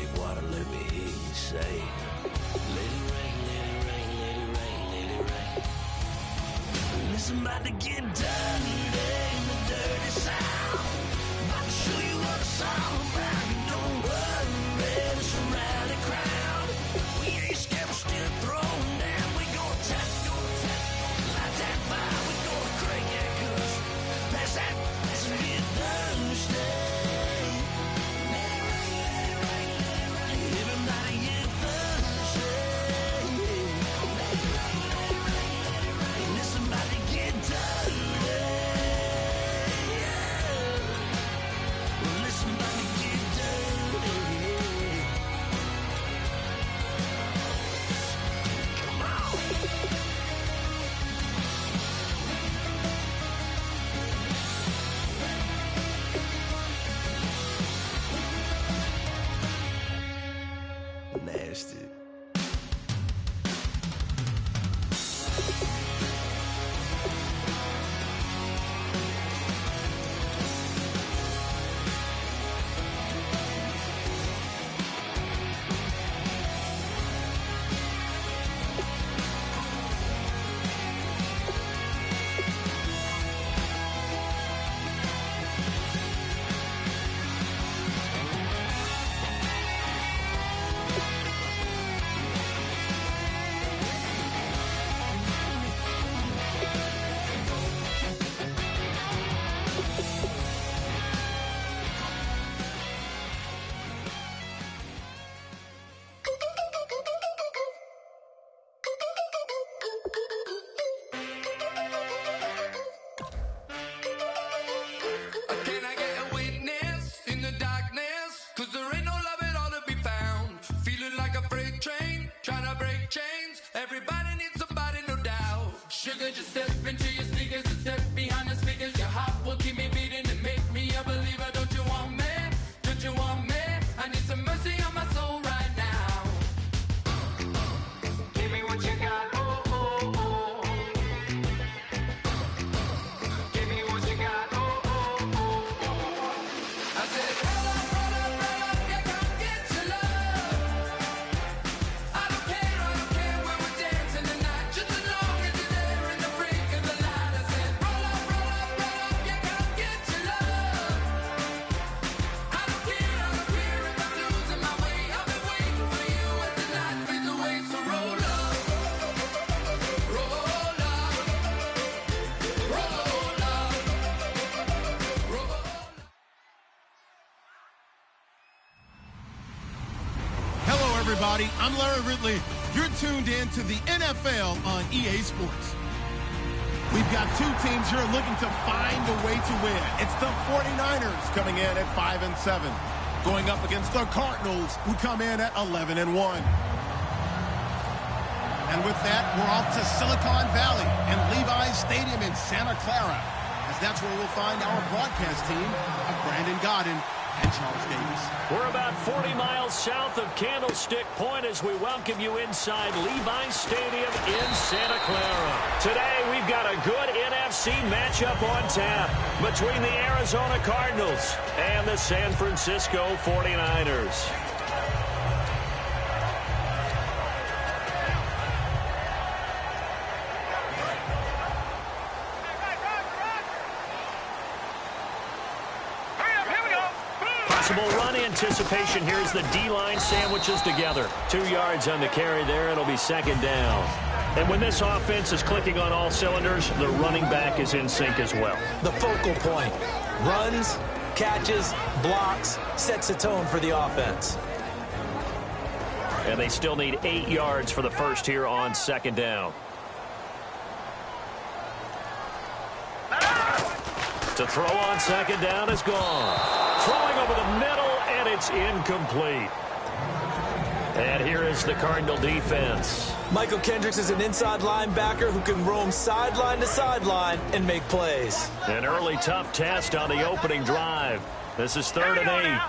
rain, water, let me hear you say. Let it rain, let it rain, let it rain, let it rain. Listen, about to get dirty in the dirty South. About to show you what it's all about. Don't worry, it's a rally crowd. We ain't scared, we're still throwing down. We gonna tap, light that fire. We gonna crank that cuss. Pass that, let's get thirsty. Let it rain, let it rain, let it rain. Everybody get thirsty. Let it rain, let it rain, let it rain. Listen, about to get dirty. Well, listen, about to get dirty. Come on. Nasty. Can I get a witness in the darkness? 'Cause there ain't no love at all to be found. Feeling like a freight train, trying to break chains. Everybody needs somebody, no doubt. Sugar, just step into your sneakers and step behind the speakers. Your heart will keep me beating and make me a believer. Don't you want me? Don't you want me? I need some mercy on my soul right now. Give me what you got, oh, oh, oh. Give me what you got, oh, oh, oh. I said, roll up, yeah, come get your love. I don't care when we're dancing tonight, just as long as you're there in the break of the light. I said, roll up, yeah, come get your love. I don't care if I'm losing my way. I've been waiting for you as the night fades away. So roll up, roll up, roll up, roll up. Hello, everybody. I'm Larry Ridley. You're tuned in to the NFL on EA Sports. We've got two teams here looking to find a way to win. It's the 49ers coming in at 5-7, going up against the Cardinals, who come in at 11-1. And with that, we're off to Silicon Valley and Levi's Stadium in Santa Clara, as that's where we'll find our broadcast team of Brandon Godden and Charles Davis. We're about 40 miles south of Candlestick Point as we welcome you inside Levi's Stadium in Santa Clara. Today, we've got a good NFC matchup on tap between the Arizona Cardinals and the San Francisco 49ers. Possible run anticipation here as the D-line sandwiches together. 2 yards on the carry there. It'll be second down. And when this offense is clicking on all cylinders, the running back is in sync as well. The focal point. Runs, catches, blocks, sets a tone for the offense. And they still need 8 yards for the first here on second down. To throw on second down is gone. Throwing over the middle, and it's incomplete. And here is the Cardinal defense. Michael Kendricks is an inside linebacker who can roam sideline to sideline and make plays. An early tough test on the opening drive. This is 3rd and 8.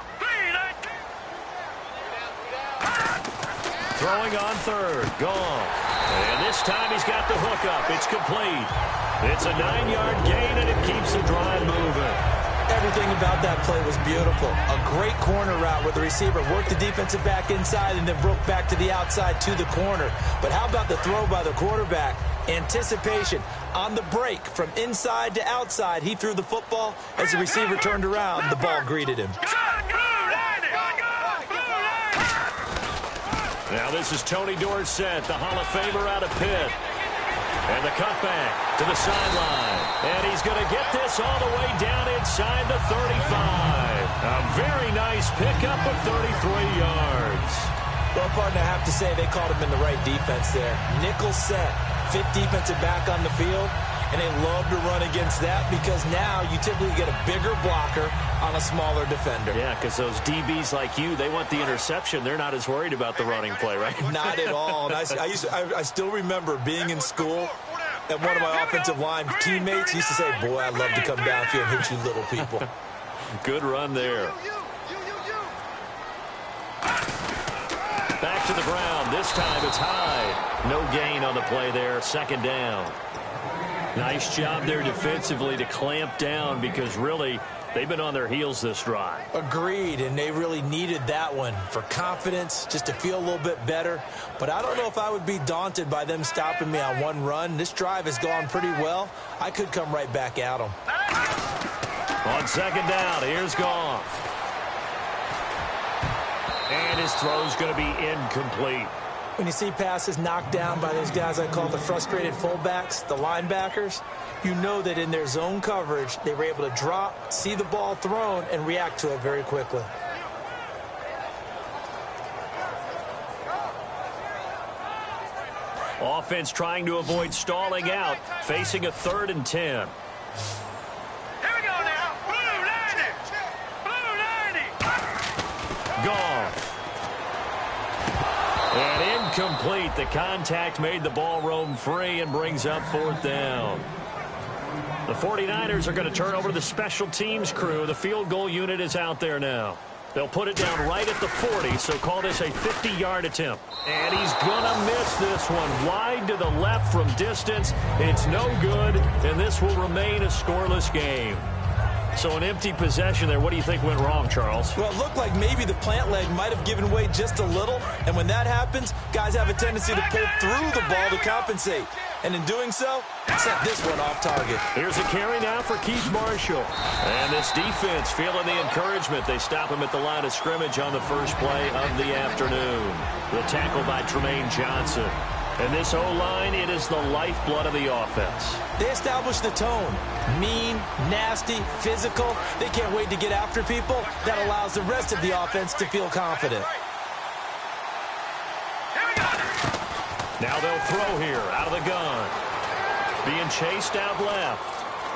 Throwing on 3rd. Gone. And this time he's got the hook up. It's complete. It's a 9-yard gain, and it keeps the drive moving. Everything about that play was beautiful. A great corner route where the receiver worked the defensive back inside and then broke back to the outside to the corner. But how about the throw by the quarterback? Anticipation on the break from inside to outside. He threw the football. As the receiver turned around, the ball greeted him. Now this is Tony Dorsett, the Hall of Famer out of Pitt. And the cutback to the sideline. And he's going to get this all the way down inside the 35. A very nice pickup of 33 yards. Well, partner, I have to say they called him in the right defense there. Nickel set, fifth defensive back on the field. And they love to run against that because now you typically get a bigger blocker on a smaller defender. Yeah, because those DBs like you, they want the interception. They're not as worried about the running play, right? Not at all. And I still remember being in school and one of my offensive line teammates used to say, boy, I'd love to come downfield and hit you little people. Good run there. Back to the ground. This time it's high. No gain on the play there. Second down. Nice job there defensively to clamp down because really they've been on their heels this drive. Agreed, and they really needed that one for confidence, just to feel a little bit better. But I don't know if I would be daunted by them stopping me on one run. This drive has gone pretty well. I could come right back at them. On second down, here's Goff. And his throw's going to be incomplete. When you see passes knocked down by those guys I call the frustrated fullbacks, the linebackers, you know that in their zone coverage, they were able to drop, see the ball thrown, and react to it very quickly. Offense trying to avoid stalling out, facing a 3rd and 10. Here we go now. Blue 90. Goff. And incomplete. The contact made the ball roam free and brings up 4th down. The 49ers are going to turn over to the special teams crew. The field goal unit is out there now. They'll put it down right at the 40, so call this a 50-yard attempt. And he's going to miss this one. Wide to the left from distance. It's no good, and this will remain a scoreless game. So an empty possession there. What do you think went wrong, Charles? Well, it looked like maybe the plant leg might have given way just a little. And when that happens, guys have a tendency to pull through the ball to compensate. And in doing so, set this one off target. Here's a carry now for Keith Marshall. And this defense feeling the encouragement. They stop him at the line of scrimmage on the first play of the afternoon. The tackle by Tremaine Johnson. And this O-line, it is the lifeblood of the offense. They establish the tone. Mean, nasty, physical. They can't wait to get after people. That allows the rest of the offense to feel confident. Now they'll throw here out of the gun. Being chased out left.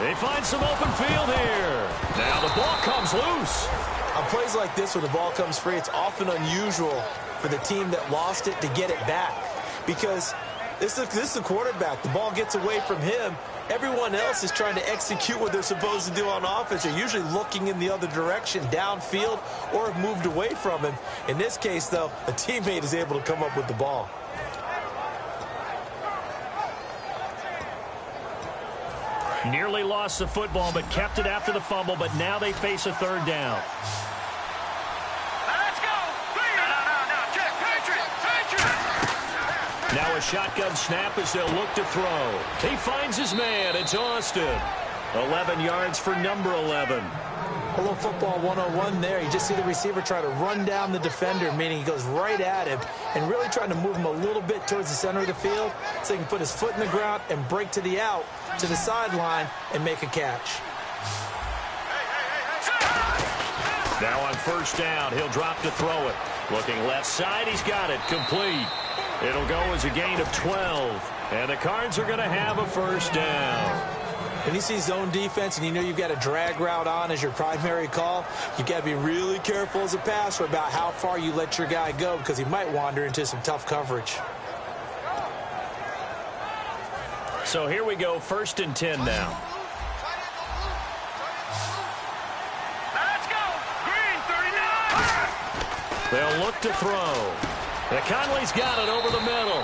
They find some open field here. Now the ball comes loose. On plays like this where the ball comes free, it's often unusual for the team that lost it to get it back. Because this is the quarterback. The ball gets away from him. Everyone else is trying to execute what they're supposed to do on offense. They're usually looking in the other direction, downfield, or have moved away from him. In this case, though, a teammate is able to come up with the ball. Nearly lost the football, but kept it after the fumble. But now they face a 3rd down. Let's go. No. Check. Patriot. Now a shotgun snap as they'll look to throw. He finds his man. It's Austin. 11 yards for number 11. A little football 101 there. You just see the receiver try to run down the defender, meaning he goes right at him and really trying to move him a little bit towards the center of the field so he can put his foot in the ground and break to the out, to the sideline, and make a catch. Now on first down, he'll drop to throw it. Looking left side, he's got it. Complete. It'll go as a gain of 12. And the Cards are going to have a first down. When you see zone defense and you know you've got a drag route on as your primary call, you've got to be really careful as a passer about how far you let your guy go because he might wander into some tough coverage. So here we go, 1st and 10 now. Let's go. Green 39. They'll look to throw. And Conley's got it over the middle.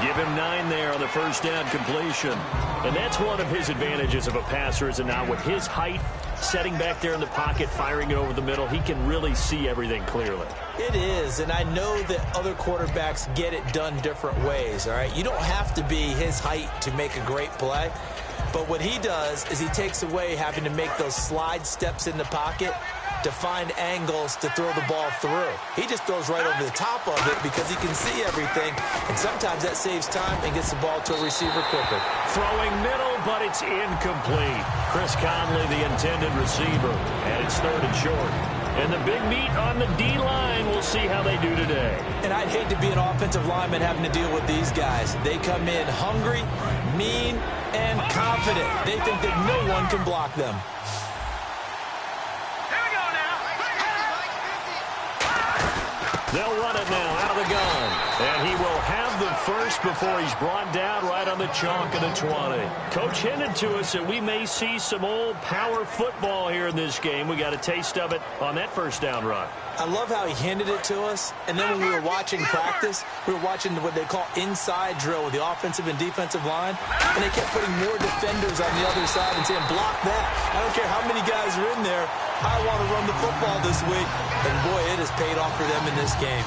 Give him 9 there on the first down completion. And that's one of his advantages of a passer, is it not? With his height, setting back there in the pocket, firing it over the middle. He can really see everything clearly. It is, and I know that other quarterbacks get it done different ways, all right? You don't have to be his height to make a great play, but what he does is he takes away having to make those slide steps in the pocket to find angles to throw the ball through. He just throws right over the top of it because he can see everything, and sometimes that saves time and gets the ball to a receiver quicker. Throwing middle, but it's incomplete. Chris Conley, the intended receiver, and it's 3rd and short. And the big meat on the D-line, we'll see how they do today. And I'd hate to be an offensive lineman having to deal with these guys. They come in hungry, mean, and confident. They think that no one can block them. They'll run it now out of the gun. And he will have the first before he's brought down right on the chalk of the 20. Coach hinted to us that we may see some old power football here in this game. We got a taste of it on that first down run. I love how he handed it to us, and then when we were watching practice, we were watching what they call inside drill with the offensive and defensive line, and they kept putting more defenders on the other side and saying, block that. I don't care how many guys are in there. I want to run the football this week. And, boy, it has paid off for them in this game.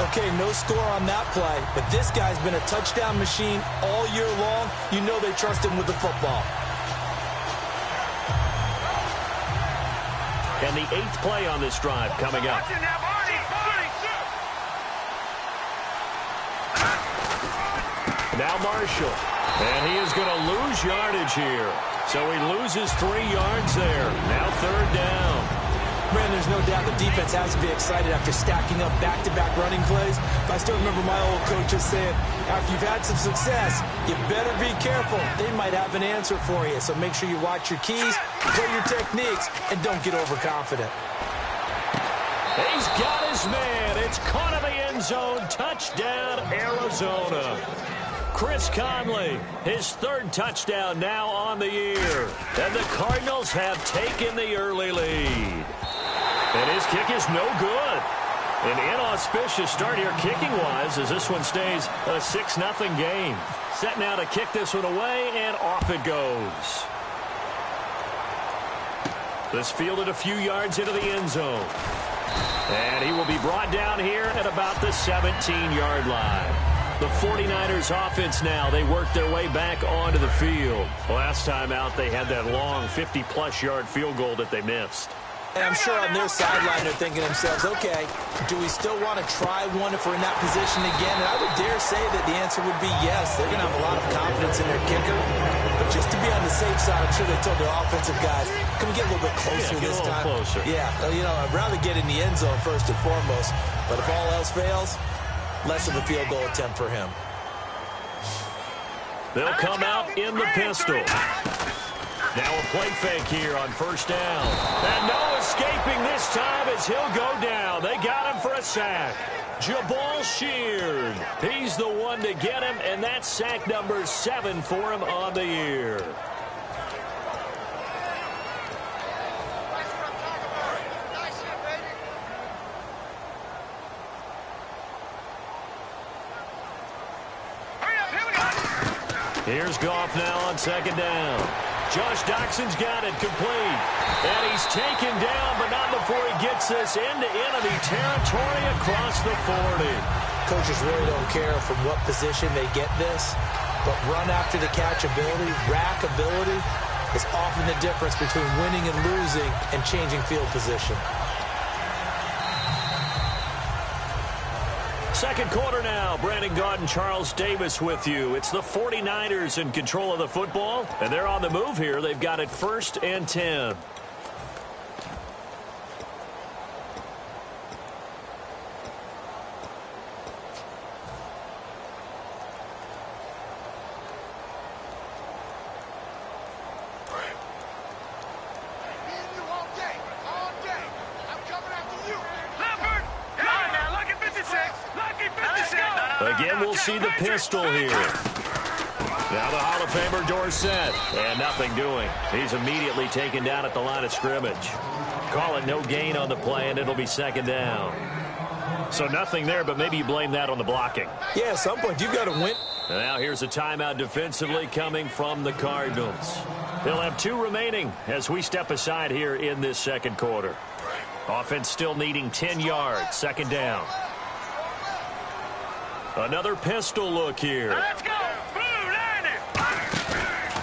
Okay, no score on that play, but this guy's been a touchdown machine all year long. You know they trust him with the football. And the 8th play on this drive coming up. Now Marshall. And he is going to lose yardage here. So he loses 3 yards there. Now 3rd down. Man, there's no doubt the defense has to be excited after stacking up back-to-back running plays. But I still remember my old coaches saying, after you've had some success, you better be careful. They might have an answer for you. So make sure you watch your keys, play your techniques, and don't get overconfident. He's got his man. It's caught in the end zone. Touchdown, Arizona. Chris Conley, his 3rd touchdown now on the year. And the Cardinals have taken the early lead. And his kick is no good. An inauspicious start here kicking-wise as this one stays a 6-0 game. Set now to kick this one away, and off it goes. This fielded a few yards into the end zone. And he will be brought down here at about the 17-yard line. The 49ers offense now, they work their way back onto the field. Last time out, they had that long 50-plus yard field goal that they missed. And I'm sure on their sideline they're thinking to themselves, okay, do we still want to try one if we're in that position again? And I would dare say that the answer would be yes. They're going to have a lot of confidence in their kicker. But just to be on the safe side, I'm sure they told their offensive guys, can we get a little bit closer this time? Closer. Yeah, you know, I'd rather get in the end zone first and foremost. But if all else fails, less of a field goal attempt for him. They'll come out in the pistol. Now a play fake here on 1st down. And no escaping this time as he'll go down. They got him for a sack. Jabal Sheard. He's the one to get him, and that's sack number 7 for him on the year. Here's Goff now on 2nd down. Josh Doxson's got it complete. And he's taken down, but not before he gets this into enemy territory across the 40. Coaches really don't care from what position they get this, but run after the catch ability, rack ability, is often the difference between winning and losing and changing field position. 2nd quarter now. Brandon Gaudin and Charles Davis with you. It's the 49ers in control of the football, and they're on the move here. They've got it 1st and 10. Again, we'll see the pistol here. Now the Hall of Famer Dorsett. And nothing doing. He's immediately taken down at the line of scrimmage. Call it no gain on the play, and it'll be 2nd down. So nothing there, but maybe you blame that on the blocking. Yeah, at some point, you've got to win. And now here's a timeout defensively coming from the Cardinals. They'll have 2 remaining as we step aside here in this second quarter. Offense still needing 10 yards. Second down. Another pistol look here. Let's go.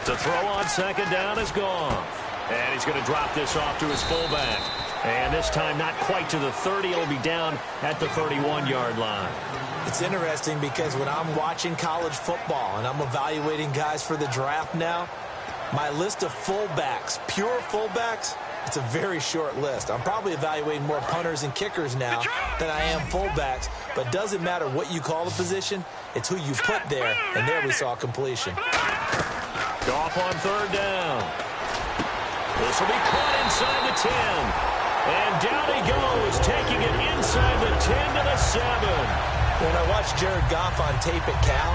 To throw on second down is gone. And he's going to drop this off to his fullback. And this time not quite to the 30. It'll be down at the 31-yard line. It's interesting because when I'm watching college football and I'm evaluating guys for the draft now, my list of fullbacks, pure fullbacks, it's a very short list. I'm probably evaluating more punters and kickers now than I am fullbacks. But it doesn't matter what you call the position. It's who you put there. And there we saw completion. Goff on third down. This will be caught inside the 10. And down he goes, taking it inside the 10 to the 7. When I watched Jared Goff on tape at Cal,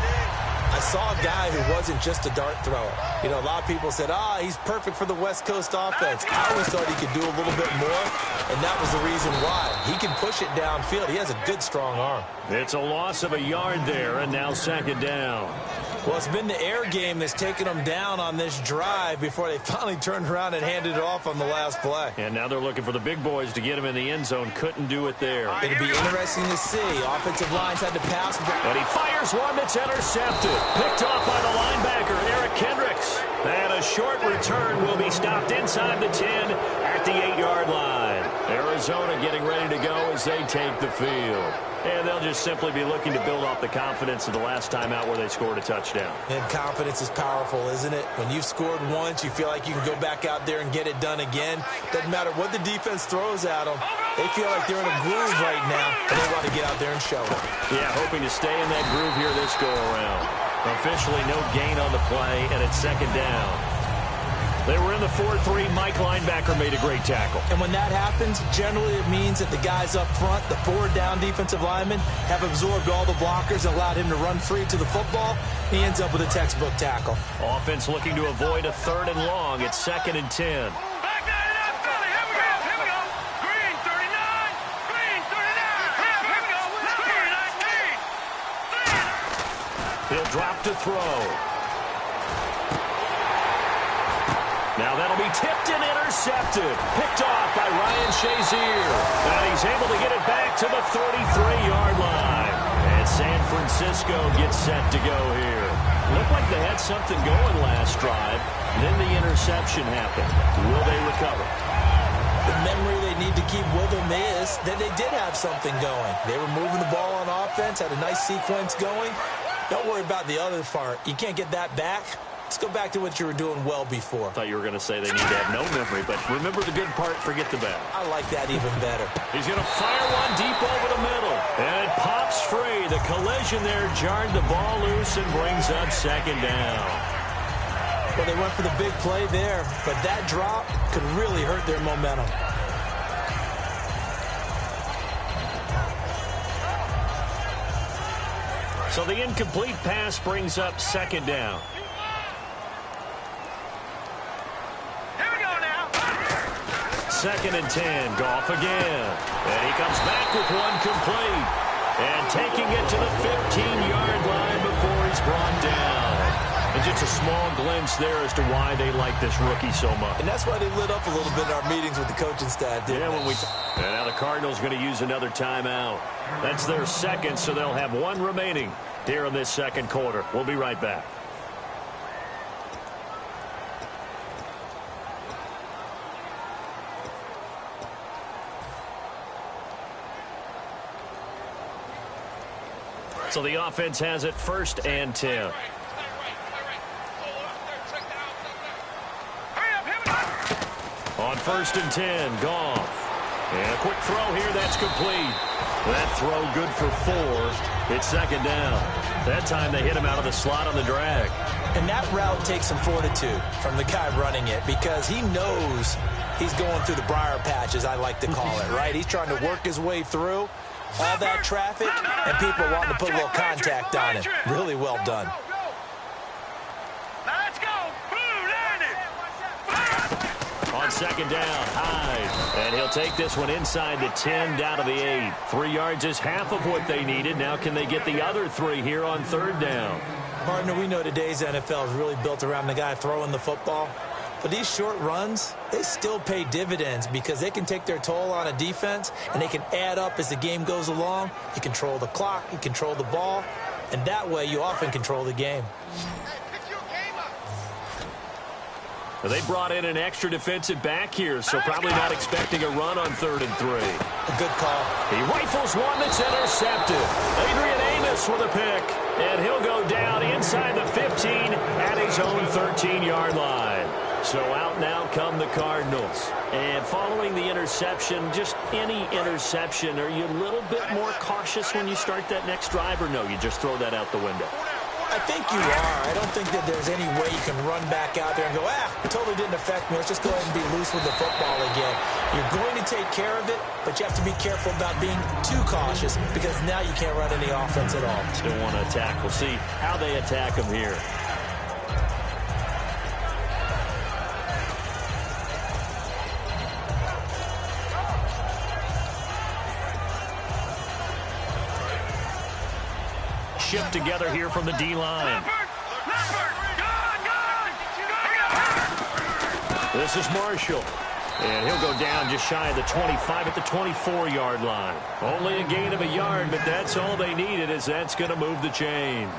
I saw a guy who wasn't just a dart thrower. You know, a lot of people said, he's perfect for the West Coast offense. I always thought he could do a little bit more, and that was the reason why. He can push it downfield. He has a good, strong arm. It's a loss of a yard there, and now second down. Well, it's been the air game that's taken them down on this drive before they finally turned around and handed it off on the last play. And now they're looking for the big boys to get him in the end zone. Couldn't do it there. It'll be interesting to see. Offensive lines had to pass. And he fires one that's intercepted. Picked off by the linebacker, Eric Kendricks. And a short return will be stopped inside the 10 at the 8-yard line. Arizona getting ready to go as they take the field. And they'll just simply be looking to build off the confidence of the last time out where they scored a touchdown. And confidence is powerful, isn't it? When you've scored once, you feel like you can go back out there and get it done again. Doesn't matter what the defense throws at them. They feel like they're in a groove right now, and they want to get out there and show it. Yeah, hoping to stay in that groove here this go-around. Officially no gain on the play, and it's second down. They were in the 4-3. Mike linebacker made a great tackle. And when that happens, generally it means that the guys up front, the forward down defensive linemen, have absorbed all the blockers and allowed him to run free to the football. He ends up with a textbook tackle. Offense looking to avoid a 3rd and long. It's 2nd and 10. Back that up, Philly. Here we go. Here we go. Green 39. Green 39. Here we go. Green 19. He'll drop to throw. Now that'll be tipped and intercepted. Picked off by Ryan Shazier. And he's able to get it back to the 33-yard line. And San Francisco gets set to go here. Looked like they had something going last drive. Then the interception happened. Will they recover? The memory they need to keep with them is that they did have something going. They were moving the ball on offense, had a nice sequence going. Don't worry about the other part. You can't get that back. Let's go back to what you were doing well before. I thought you were going to say they need to have no memory, but remember the good part, forget the bad. I like that even better. He's going to fire one deep over the middle. And it pops free. The collision there jarred the ball loose and brings up second down. Well, they went for the big play there, but that drop could really hurt their momentum. So the incomplete pass brings up second down. Second and 10, Goff again. And he comes back with one complete. And taking it to the 15-yard line before he's brought down. And just a small glimpse there as to why they like this rookie so much. And that's why they lit up a little bit in our meetings with the coaching staff, didn't they? And now the Cardinals going to use another timeout. That's their second, so they'll have one remaining here in this second quarter. We'll be right back. So the offense has it 1st and 10. On 1st and 10, Goff. And a quick throw here, that's complete. That throw good for 4. It's second down. That time they hit him out of the slot on the drag. And that route takes some fortitude from the guy running it because he knows he's going through the briar patch, as I like to call it, right? He's trying to work his way through all that traffic, and people wanting to put a little contact on it. Really well done. Let's go. On second down, Hyde. And he'll take this one inside the 10, down to the 8. 3 yards is half of what they needed. Now can they get the other 3 here on 3rd down? Partner, we know today's NFL is really built around the guy throwing the football. But these short runs, they still pay dividends because they can take their toll on a defense, and they can add up as the game goes along. You control the clock, you control the ball, and that way you often control the game. They brought in an extra defensive back here, so probably not expecting a run on 3rd and 3. A good call. He rifles one that's intercepted. Adrian Amos with a pick, and he'll go down inside the 15 at his own 13-yard line. So out now come the Cardinals. And following the interception, just any interception, are you a little bit more cautious when you start that next drive, or no, you just throw that out the window? I think you are. I don't think that there's any way you can run back out there and go, it totally didn't affect me. Let's just go ahead and be loose with the football again. You're going to take care of it, but you have to be careful about being too cautious because now you can't run any offense at all. Still want to attack. We'll see how they attack him here. Shift together here from the D-line. This is Marshall. And he'll go down just shy of the 25 at the 24-yard line. Only a gain of a yard, but that's all they needed, as that's going to move the chains.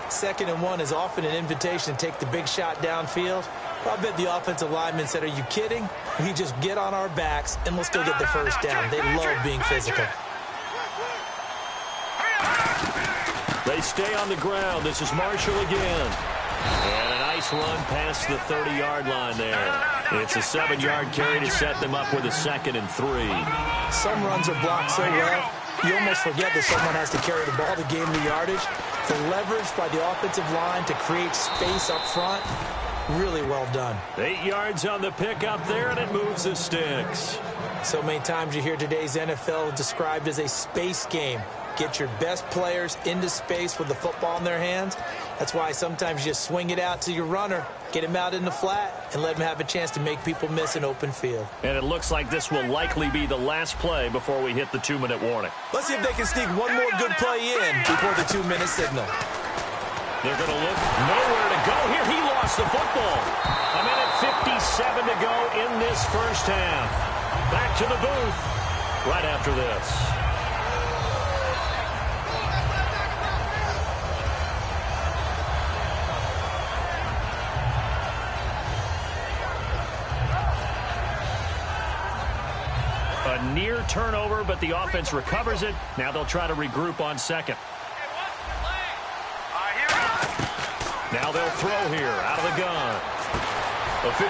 2nd and 1 is often an invitation to take the big shot downfield. I bet the offensive lineman said, are you kidding? We just get on our backs and let's go get the first down. They love being physical. They stay on the ground. This is Marshall again. And a nice run past the 30-yard line there. It's a 7-yard carry to set them up with a 2nd and 3. Some runs are blocked so well, you almost forget that someone has to carry the ball to gain the yardage. The leverage by the offensive line to create space up front, really well done. 8 yards on the pickup there, and it moves the sticks. So many times you hear today's NFL described as a space game. Get your best players into space with the football in their hands. That's why sometimes you just swing it out to your runner, get him out in the flat, and let him have a chance to make people miss an open field. And it looks like this will likely be the last play before we hit the 2-minute warning. Let's see if they can sneak one more good play in before the 2-minute signal. They're going to look nowhere to go here. He lost the football. A minute 57 to go in this first half. Back to the booth right after this. A near turnover, but the offense recovers it. Now they'll try to regroup on 2nd. Now they'll throw here out of the gun. A 50-50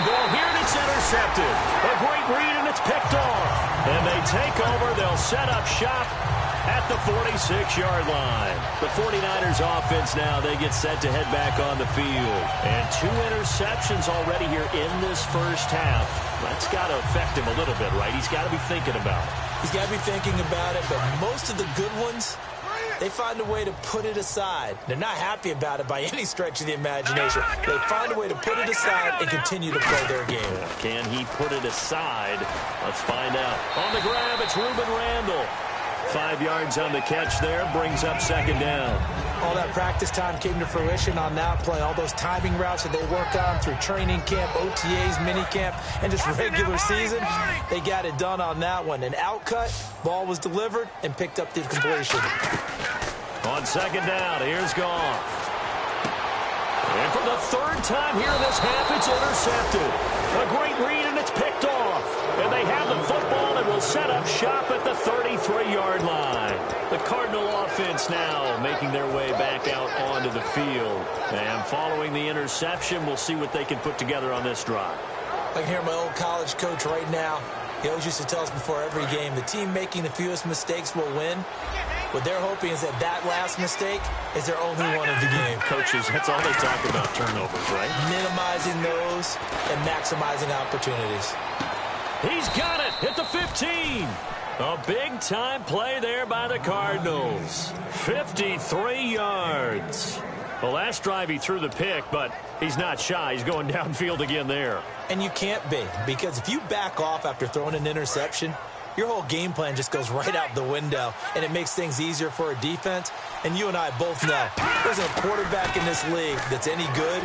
ball here, and it's intercepted. A great read, and it's picked off. And they take over. They'll set up shop at the 46-yard line. The 49ers offense now, they get set to head back on the field. And 2 interceptions already here in this first half. That's got to affect him a little bit, right? He's got to be thinking about it. He's got to be thinking about it, but most of the good ones, they find a way to put it aside. They're not happy about it by any stretch of the imagination. They find a way to put it aside and continue to play their game. Can he put it aside? Let's find out. On the grab, it's Reuben Randall. 5 yards on the catch there, brings up 2nd down. All that practice time came to fruition on that play. All those timing routes that they work on through training camp, OTAs, minicamp, and just regular season, they got it done on that one. An outcut, ball was delivered, and picked up the completion. On 2nd down, here's Goff. And for the 3rd time here in this half, it's intercepted. A great read, and it's picked off. And they have the football and will set up shop at the 33-yard line. The Cardinal offense now making their way back out onto the field. And following the interception, we'll see what they can put together on this drive. I can hear my old college coach right now. He always used to tell us before every game, the team making the fewest mistakes will win. What they're hoping is that last mistake is their only one of the game. Coaches, that's all they talk about, turnovers, right? Minimizing those and maximizing opportunities. He's got it at the 15. A big-time play there by the Cardinals. 53 yards. The last drive he threw the pick, but he's not shy. He's going downfield again there. And you can't be, because if you back off after throwing an interception, your whole game plan just goes right out the window, and it makes things easier for a defense. And you and I both know there's a quarterback in this league that's any good.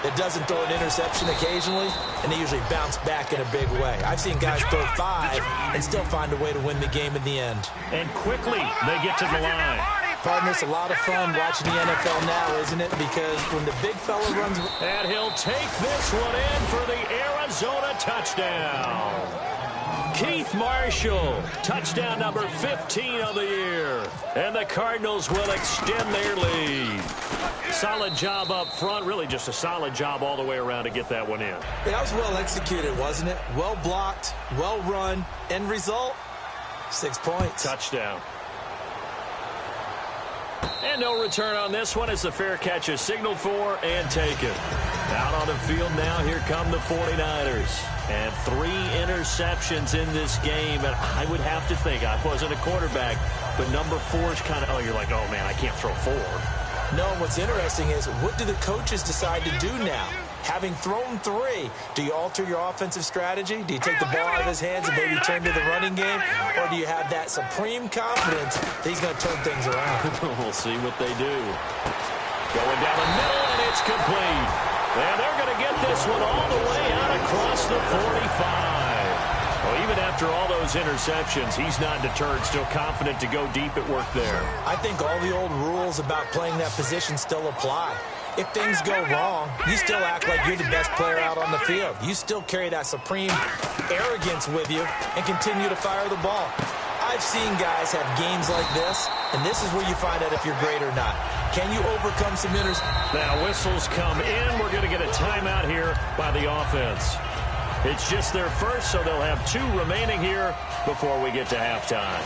that doesn't throw an interception occasionally, and they usually bounce back in a big way. I've seen guys throw 5 and still find a way to win the game in the end. And quickly, they get to the line. Partner, it's a lot of fun watching the NFL now, isn't it? Because when the big fella runs... And he'll take this one in for the Arizona touchdown. Keith Marshall, touchdown number 15 of the year. And the Cardinals will extend their lead. Solid job up front, really just a solid job all the way around to get that one in. Yeah, that was well executed, wasn't it? Well blocked, well run. End result, 6 points. Touchdown. And no return on this one as the fair catch is signaled for and taken. Out on the field now, here come the 49ers. And 3 interceptions in this game. And I would have to think, I wasn't a quarterback, but number 4 is kind of, oh, you're like, oh, man, I can't throw 4. No, what's interesting is, what do the coaches decide to do now? Having thrown 3, do you alter your offensive strategy? Do you take the ball out of his hands and maybe turn to the running game? Or do you have that supreme confidence that he's going to turn things around? We'll see what they do. Going down the middle, and it's complete. And they're going to get this one all the way out across the 45. Well, even after all those interceptions, he's not deterred, still confident to go deep at work there. I think all the old rules about playing that position still apply. If things go wrong, you still act like you're the best player out on the field. You still carry that supreme arrogance with you and continue to fire the ball. I've seen guys have games like this, and this is where you find out if you're great or not. Can you overcome some Now whistles come in. We're going to get a timeout here by the offense. It's just their first, so they'll have 2 remaining here before we get to halftime.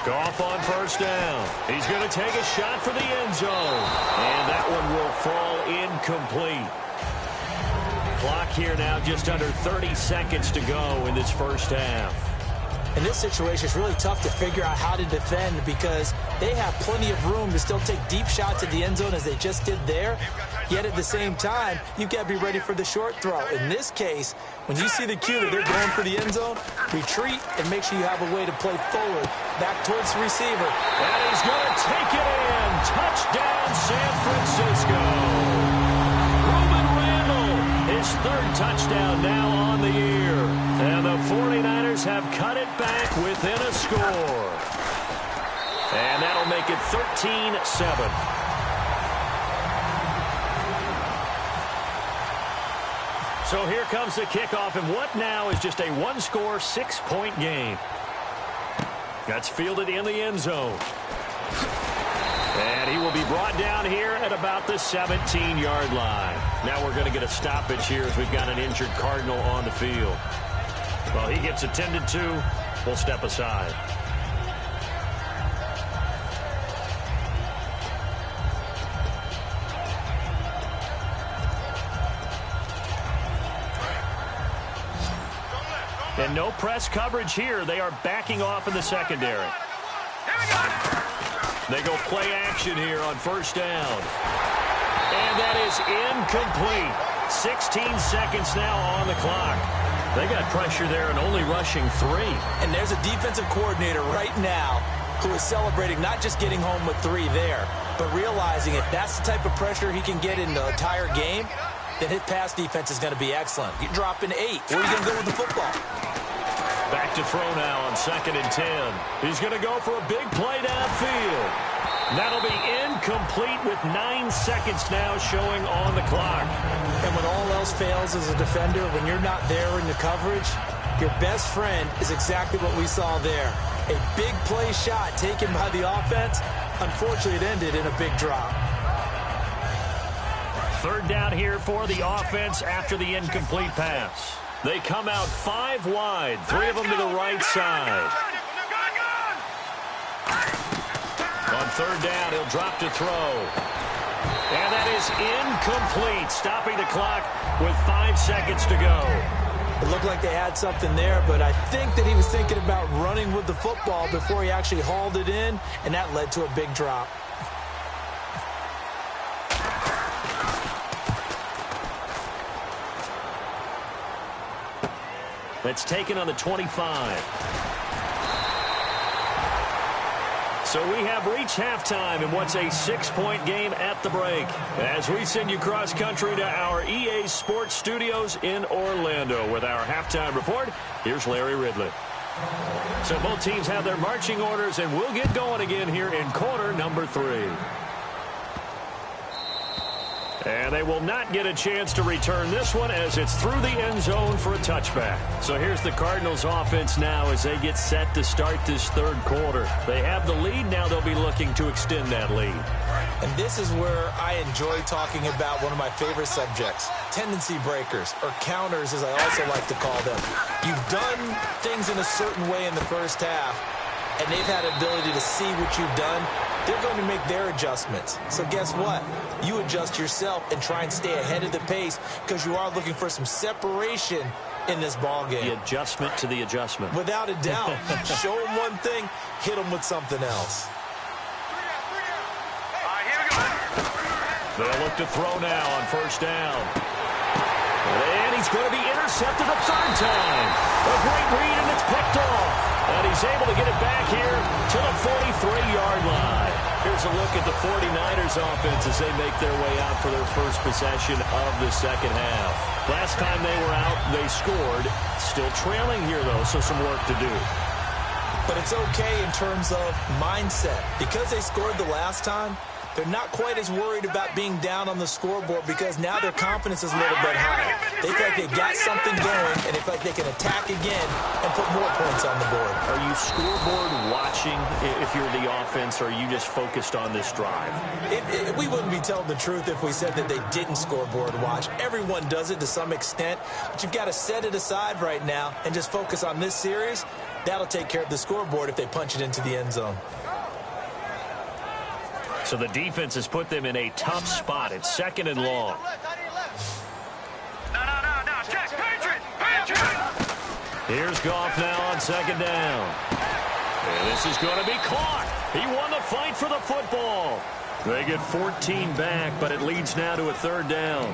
Goff on first down. He's going to take a shot for the end zone. And that one will fall incomplete. Clock here now, just under 30 seconds to go in this first half. In this situation, it's really tough to figure out how to defend because they have plenty of room to still take deep shots at the end zone as they just did there. Yet at the same time, you've got to be ready for the short throw. In this case, when you see the cue that they're going for the end zone, retreat and make sure you have a way to play forward, back towards the receiver. And he's going to take it in. Touchdown, San Francisco. Ruben Randall, his 3rd touchdown now on the year. And the 49ers have cut it back within a score. And that'll make it 13-7. So here comes the kickoff, and what now is just a 1-score, 6-point game. That's fielded in the end zone. And he will be brought down here at about the 17-yard line. Now we're going to get a stoppage here as we've got an injured Cardinal on the field. Well, he gets attended to. We'll step aside. And no press coverage here. They are backing off in the secondary. They go play action here on first down. And that is incomplete. 16 seconds now on the clock. They got pressure there and only rushing 3. And there's a defensive coordinator right now who is celebrating not just getting home with 3 there, but realizing if that's the type of pressure he can get in the entire game, then his pass defense is going to be excellent. You're dropping 8. Where are you going to go with the football? Back to throw now on 2nd and 10. He's going to go for a big play downfield. That'll be incomplete with 9 seconds now showing on the clock. And when all else fails as a defender, when you're not there in the coverage, your best friend is exactly what we saw there. A big play shot taken by the offense. Unfortunately, it ended in a big drop. 3rd down here for the offense after the incomplete pass. They come out 5 wide, 3 of them to the right side. On 3rd down, he'll drop to throw. And that is incomplete, stopping the clock with 5 seconds to go. It looked like they had something there, but I think that he was thinking about running with the football before he actually hauled it in, and that led to a big drop. That's taken on the 25. So we have reached halftime in what's a 6-point game at the break. As we send you cross-country to our EA Sports Studios in Orlando with our halftime report, here's Larry Ridley. So both teams have their marching orders, and we'll get going again here in quarter number 3. And they will not get a chance to return this one as it's through the end zone for a touchback. So here's the Cardinals offense now as they get set to start this third quarter. They have the lead. Now they'll be looking to extend that lead. And this is where I enjoy talking about one of my favorite subjects, tendency breakers, or counters as I also like to call them. You've done things in a certain way in the first half, and they've had ability to see what you've done. They're going to make their adjustments. So guess what? You adjust yourself and try and stay ahead of the pace because you are looking for some separation in this ball game. The adjustment to the adjustment. Without a doubt. Show them one thing, hit them with something else. They'll look to throw now on first down. And he's going to be intercepted a third time. A great read, and it's picked off. And he's able to get it back here to the 43-yard line. Here's a look at the 49ers offense as they make their way out for their first possession of the second half. Last time they were out, they scored. Still trailing here, though, so some work to do. But it's okay in terms of mindset. Because they scored the last time, they're not quite as worried about being down on the scoreboard because now their confidence is a little bit higher. They feel like they've got something going, and they feel like they can attack again and put more points on the board. Are you scoreboard watching if you're the offense, or are you just focused on this drive? We wouldn't be telling the truth if we said that they didn't scoreboard watch. Everyone does it to some extent, but you've got to set it aside right now and just focus on this series. That'll take care of the scoreboard if they punch it into the end zone. So the defense has put them in a tough spot. It's second and long. Here's Goff now on second down. And this is going to be caught. He won the fight for the football. They get 14 back, but it leads now to a third down.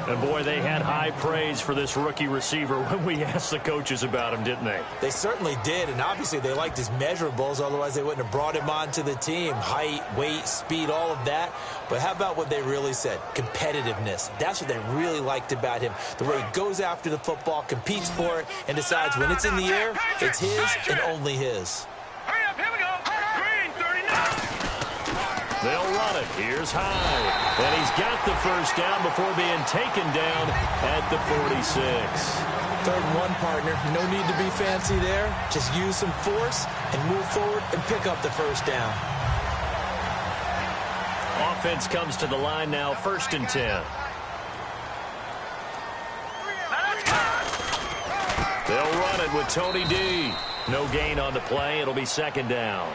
And, boy, they had high praise for this rookie receiver when we asked the coaches about him, didn't they? They certainly did, and obviously they liked his measurables. Otherwise, they wouldn't have brought him onto the team. Height, weight, speed, all of that. But how about what they really said? Competitiveness. That's what they really liked about him. The way he goes after the football, competes for it, and decides when it's in the air, it's his and only his. Hurry up, here we go. Green, 39. They'll run it. Here's High. And he's got the first down before being taken down at the 46. Third and one, partner. No need to be fancy there. Just use some force and move forward and pick up the first down. Offense comes to the line now, 1st and 10. They'll run it with Tony D. No gain on the play. It'll be second down.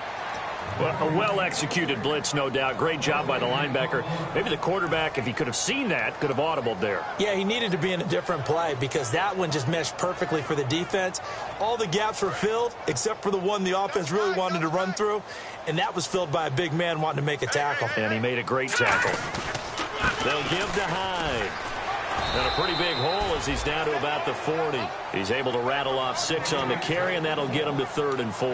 Well, a well-executed blitz, no doubt. Great job by the linebacker. Maybe the quarterback, if he could have seen that, could have audibled there. Yeah, he needed to be in a different play because that one just meshed perfectly for the defense. All the gaps were filled except for the one the offense really wanted to run through, and that was filled by a big man wanting to make a tackle. And he made a great tackle. They'll give to Hyde. And a pretty big hole as he's down to about the 40. He's able to rattle off 6 on the carry, and that'll get him to 3rd and 4.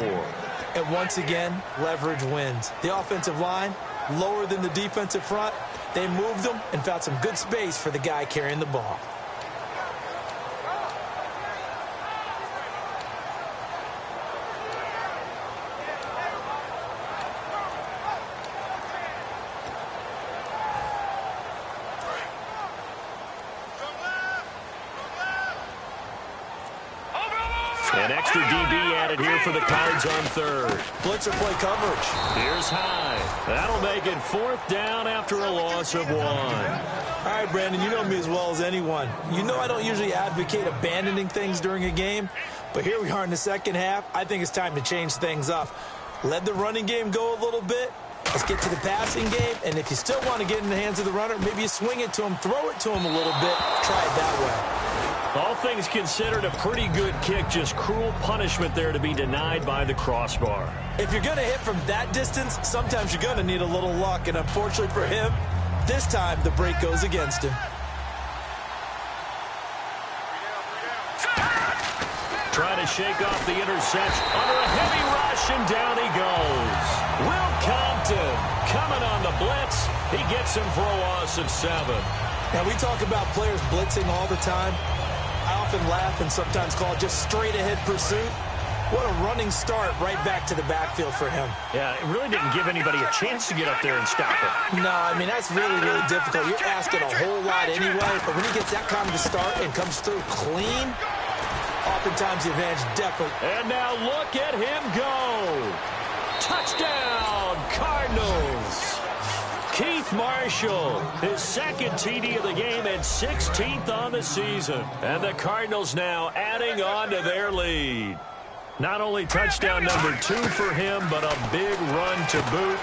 And once again, leverage wins. The offensive line, lower than the defensive front. They moved them and found some good space for the guy carrying the ball. An extra DB added here for the Cards on 3rd. Blitzer play coverage. Here's High. That'll make it 4th down after a loss of 1. All right, Brandon, you know me as well as anyone. You know I don't usually advocate abandoning things during a game, but here we are in the second half. I think it's time to change things up. Let the running game go a little bit. Let's get to the passing game, and if you still want to get in the hands of the runner, maybe you swing it to him, throw it to him a little bit, try it that way. All things considered, a pretty good kick, just cruel punishment there to be denied by the crossbar. If you're going to hit from that distance, sometimes you're going to need a little luck, and unfortunately for him, this time the break goes against him. Trying to shake off the interception. Under a heavy rush, and down he goes. Will Compton coming on the blitz. He gets him for a loss of 7. Now, we talk about players blitzing all the time. I often laugh and sometimes call it just straight-ahead pursuit. What a running start right back to the backfield for him. Yeah, it really didn't give anybody a chance to get up there and stop it. No, I mean, that's really, really difficult. You're asking a whole lot anyway, but when he gets that kind of a start and comes through clean, oftentimes the advantage definitely. And now look at him go. Touchdown, Cardinals. Keith Marshall, his second TD of the game and 16th on the season. And the Cardinals now adding on to their lead. Not only touchdown number 2 for him, but a big run to boot.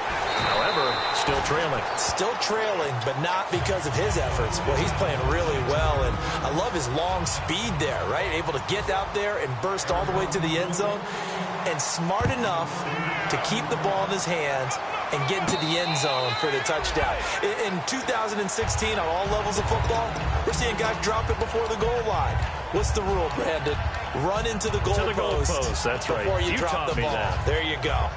However, still trailing. Still trailing, but not because of his efforts. Well, he's playing really well, and I love his long speed there, right? Able to get out there and burst all the way to the end zone, and smart enough to keep the ball in his hands and get into the end zone for the touchdown. In 2016, on all levels of football, we're seeing guys drop it before the goal line. What's the rule, Brandon? Run into the goal post. That's right. Before you drop the ball. That. There you go.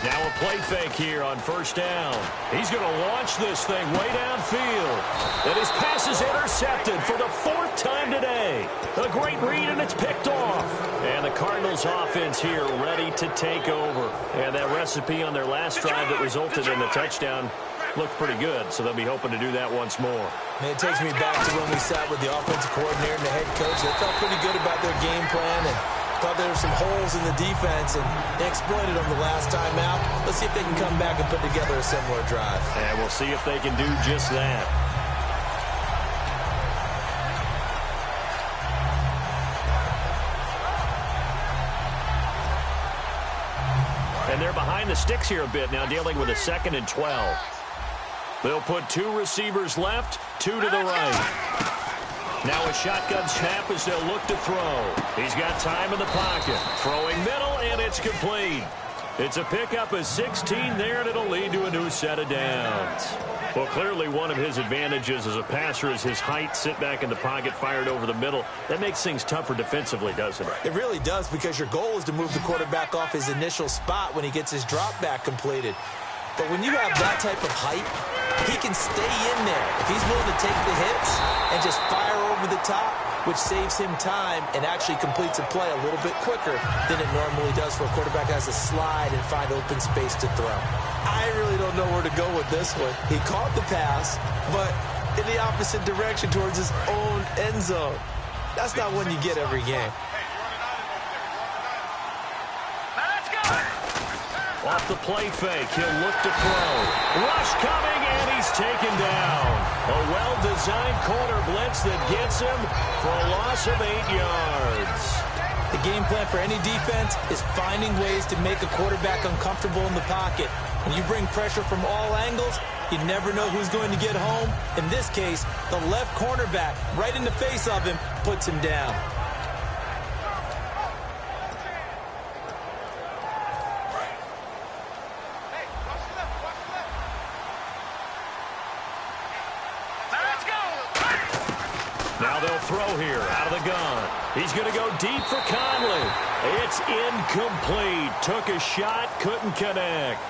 Now a play fake here on first down. He's going to launch this thing way downfield. And his pass is intercepted for the 4th time today. A great read, and it's picked off. And the Cardinals offense here ready to take over. And that recipe on their last drive that resulted in the touchdown looked pretty good, so they'll be hoping to do that once more. And it takes me back to when we sat with the offensive coordinator and the head coach. They felt pretty good about their game plan and thought there were some holes in the defense, and they exploited them the last time out. Let's see if they can come back and put together a similar drive. And we'll see if they can do just that. And they're behind the sticks here a bit now, dealing with a 2nd and 12. They'll put 2 receivers left, 2 to the right. Now a shotgun snap as they'll look to throw. He's got time in the pocket. Throwing middle, and it's complete. It's a pickup of 16 there, and it'll lead to a new set of downs. Well, clearly one of his advantages as a passer is his height. Sit back in the pocket, fired over the middle. That makes things tougher defensively, doesn't it? It really does, because your goal is to move the quarterback off his initial spot when he gets his drop back completed. But when you have that type of height, he can stay in there. If he's willing to take the hits and just fire over the top, which saves him time and actually completes a play a little bit quicker than it normally does for a quarterback has to slide and find open space to throw. I really don't know where to go with this one. He caught the pass, but in the opposite direction towards his own end zone. That's not one you get every game. Off the play fake, he'll look to throw. Rush coming, and he's taken down. A well-designed corner blitz that gets him for a loss of 8 yards. The game plan for any defense is finding ways to make a quarterback uncomfortable in the pocket. When you bring pressure from all angles, you never know who's going to get home. In this case, the left cornerback, right in the face of him, puts him down. Now they'll throw here out of the gun. He's going to go deep for Conley. It's incomplete. Took a shot, couldn't connect.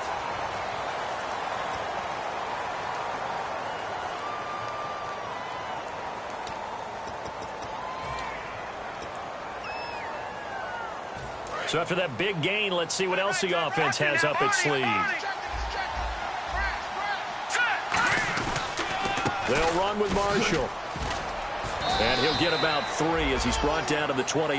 So after that big gain, let's see what else the offense has up its sleeve. They'll run with Marshall. And he'll get about 3 as he's brought down to the 28.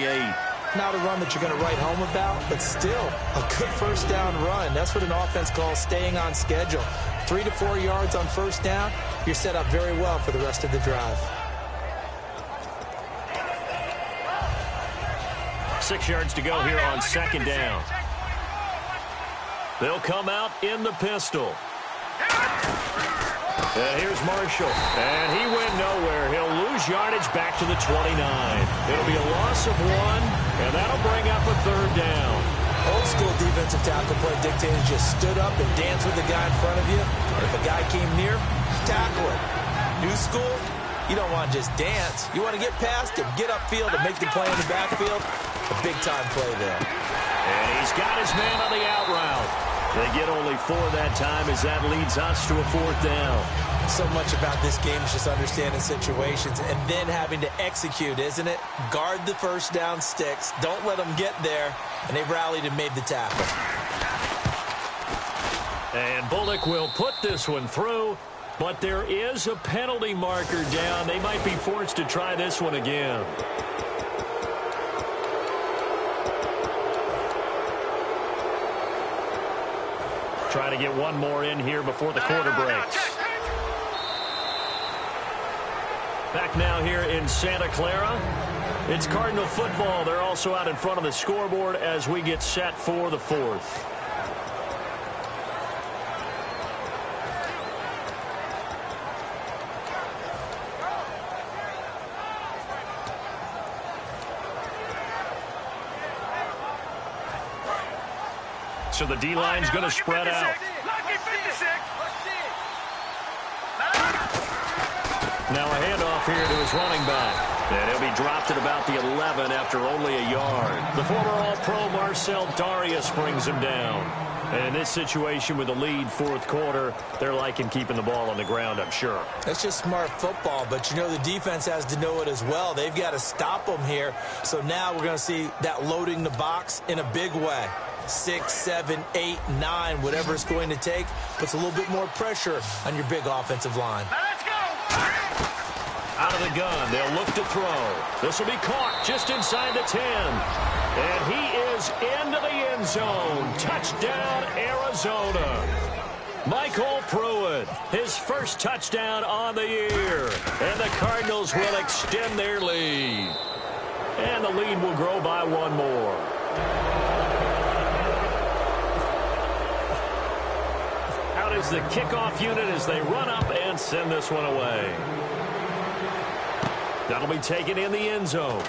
Not a run that you're going to write home about, but still a good first down run. That's what an offense calls staying on schedule. 3 to 4 yards on first down, you're set up very well for the rest of the drive. 6 yards to go here on second down. They'll come out in the pistol. And here's Marshall. And he went nowhere. He'll lose yardage back to the 29. It'll be a loss of 1, and that'll bring up a third down. Old school defensive tackle play dictated just stood up and danced with the guy in front of you. Or if a guy came near, tackle him. New school, you don't want to just dance. You want to get past him, get upfield, and make the play in the backfield. A big-time play there. And he's got his man on the out route. They get only 4 that time as that leads us to a 4th down. So much about this game is just understanding situations and then having to execute, isn't it? Guard the first down sticks. Don't let them get there. And they rallied and made the tackle. And Bullock will put this one through, but there is a penalty marker down. They might be forced to try this one again. Try to get one more in here before the quarter breaks. Back now here in Santa Clara. It's Cardinal football. They're also out in front of the scoreboard as we get set for the 4th. So the D-line's going to spread out. Now a handoff here to his running back. And he'll be dropped at about the 11 after only a yard. The former All-Pro Marcel Darius brings him down. And in this situation with the lead 4th quarter, they're liking keeping the ball on the ground, I'm sure. That's just smart football, but you know the defense has to know it as well. They've got to stop them here. So now we're going to see that loading the box in a big way. 6, 7, 8, 9, whatever it's going to take, puts a little bit more pressure on your big offensive line. Out of the gun, they'll look to throw. This will be caught just inside the 10. And he is into the end zone. Touchdown, Arizona. Michael Pruitt, his first touchdown on the year. And the Cardinals will extend their lead. And the lead will grow by 1 more. Out is the kickoff unit as they run up and send this one away. That'll be taken in the end zone.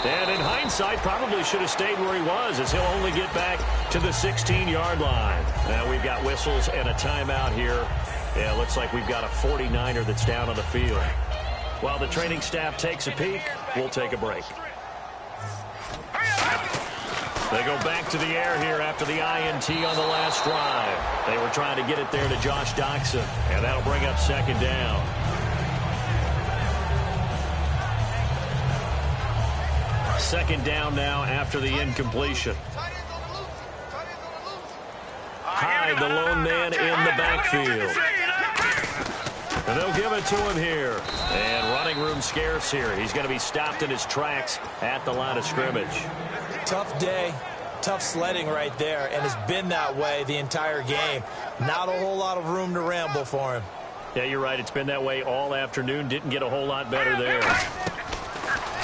And in hindsight, probably should have stayed where he was as he'll only get back to the 16-yard line. Now we've got whistles and a timeout here. Yeah, looks like we've got a 49er that's down on the field. While the training staff takes a peek, we'll take a break. They go back to the air here after the INT on the last drive. They were trying to get it there to Josh Doxson, and that'll bring up 2nd down. Second down now after the incompletion. Hyde, the lone man in the backfield. And they'll give it to him here. And running room scarce here. He's going to be stopped in his tracks at the line of scrimmage. Tough day, tough sledding right there, and it's been that way the entire game. Not a whole lot of room to ramble for him. Yeah, you're right. It's been that way all afternoon. Didn't get a whole lot better there.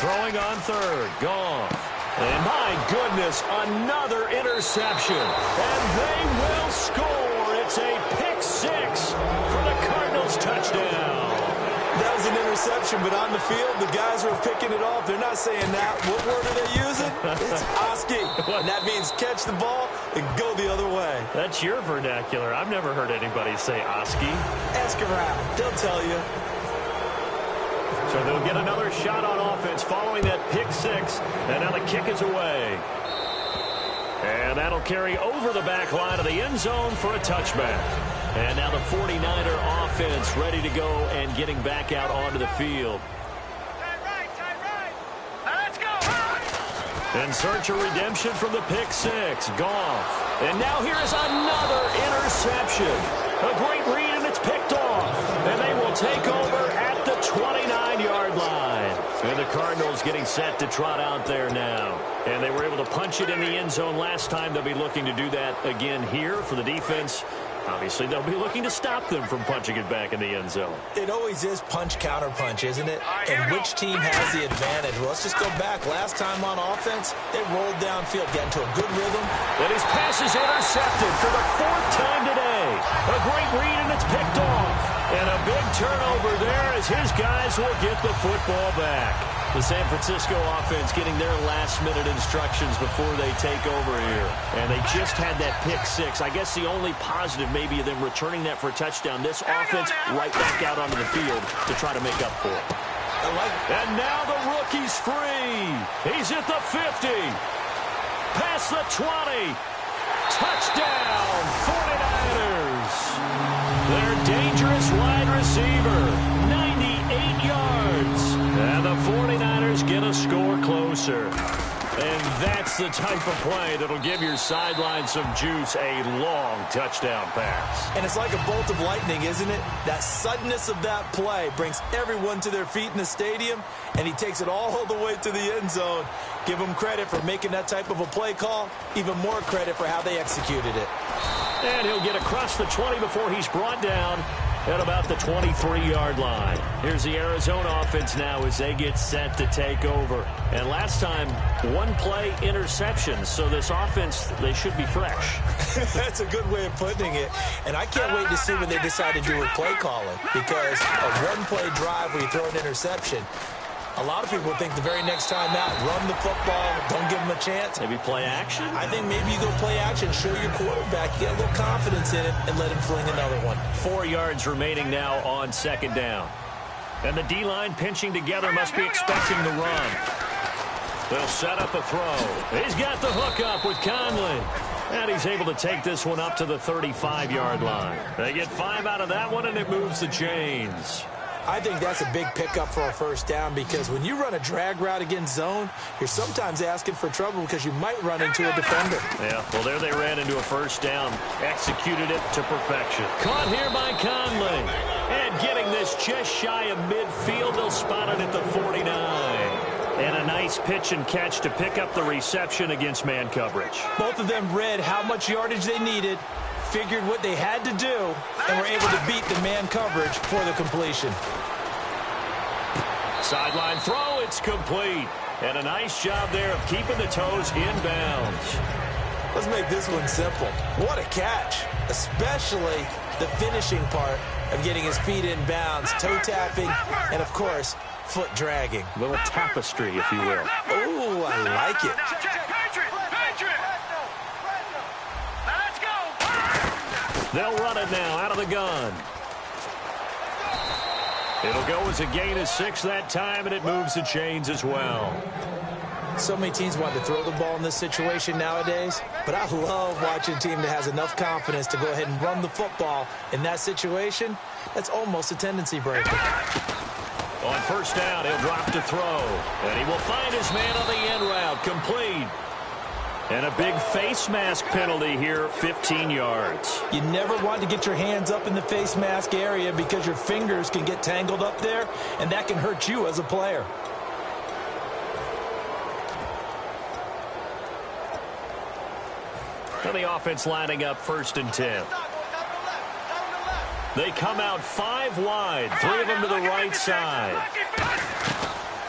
Throwing on 3rd. Goff. And my goodness, another interception. And they will score. It's a pick 6 for the Cardinals touchdown. That was an interception, but on the field, the guys who are picking it off, they're not saying that. What word are they using? It's Oski. And that means catch the ball and go the other way. That's your vernacular. I've never heard anybody say Oski. Ask around. They'll tell you. So they'll get another shot on offense following that pick 6. And now the kick is away. And that'll carry over the back line of the end zone for a touchback. And now the 49er offense ready to go and getting back out onto the field. In search of redemption from the pick 6. Goff. And now here is another interception. A great read, and it's picked off. And they will take over at the 29-yard line. And the Cardinals getting set to trot out there now. And they were able to punch it in the end zone last time. They'll be looking to do that again here for the defense. Obviously, they'll be looking to stop them from punching it back in the end zone. It always is punch-counter-punch, isn't it? And which team has the advantage? Well, let's just go back. Last time on offense, they rolled downfield, got into a good rhythm. And his pass is intercepted for the 4th time today. A great read, and it's picked off. And a big turnover there as his guys will get the football back. The San Francisco offense getting their last-minute instructions before they take over here. And they just had that pick six. I guess the only positive maybe of them returning that for a touchdown. This offense right back out onto the field to try to make up for it. And now the rookie's free. He's at the 50. Past the 20. Touchdown, 49ers. Their dangerous wide receiver, 98 yards. And the 49ers get a score closer. And that's the type of play that'll give your sideline some juice, a long touchdown pass. And it's like a bolt of lightning, isn't it? That suddenness of that play brings everyone to their feet in the stadium, and he takes it all the way to the end zone. Give him credit for making that type of a play call, even more credit for how they executed it. And he'll get across the 20 before he's brought down at about the 23-yard line. Here's the Arizona offense now as they get set to take over. And last time, one play interception. So this offense, they should be fresh. That's a good way of putting it. And I can't wait to see what they decide to do with play calling. Because a one-play drive where you throw an interception, a lot of people think the very next time out, run the football, don't give them a chance. Maybe play action? I think maybe you go play action, show your quarterback, get a little confidence in it, and let him fling another one. 4 yards remaining now on second down. And the D-line pinching together must be expecting the run. They'll set up a throw. He's got the hook up with Conley. And he's able to take this one up to the 35-yard line. They get 5 out of that one, and it moves the chains. I think that's a big pickup for a first down because when you run a drag route against zone, you're sometimes asking for trouble because you might run into a defender. Yeah, well, there they ran into a first down. Executed it to perfection. Caught here by Conley. And getting this just shy of midfield, they'll spot it at the 49. And a nice pitch and catch to pick up the reception against man coverage. Both of them read how much yardage they needed, figured what they had to do, and were able to beat the man coverage for the completion. Sideline throw, it's complete. And a nice job there of keeping the toes in bounds. Let's make this one simple. What a catch, especially the finishing part of getting his feet in bounds, toe tapping, and of course, foot dragging. A little tapestry, if you will. Oh, I like it. They'll run it now out of the gun. It'll go as a gain of 6 that time, and it moves the chains as well. So many teams want to throw the ball in this situation nowadays, but I love watching a team that has enough confidence to go ahead and run the football in that situation. That's almost a tendency breaker. On first down, he'll drop to throw, and he will find his man on the end route, complete. And a big face mask penalty here, 15 yards. You never want to get your hands up in the face mask area because your fingers can get tangled up there, and that can hurt you as a player. And the offense lining up 1st and 10. They come out 5 wide, 3 of them to the right side.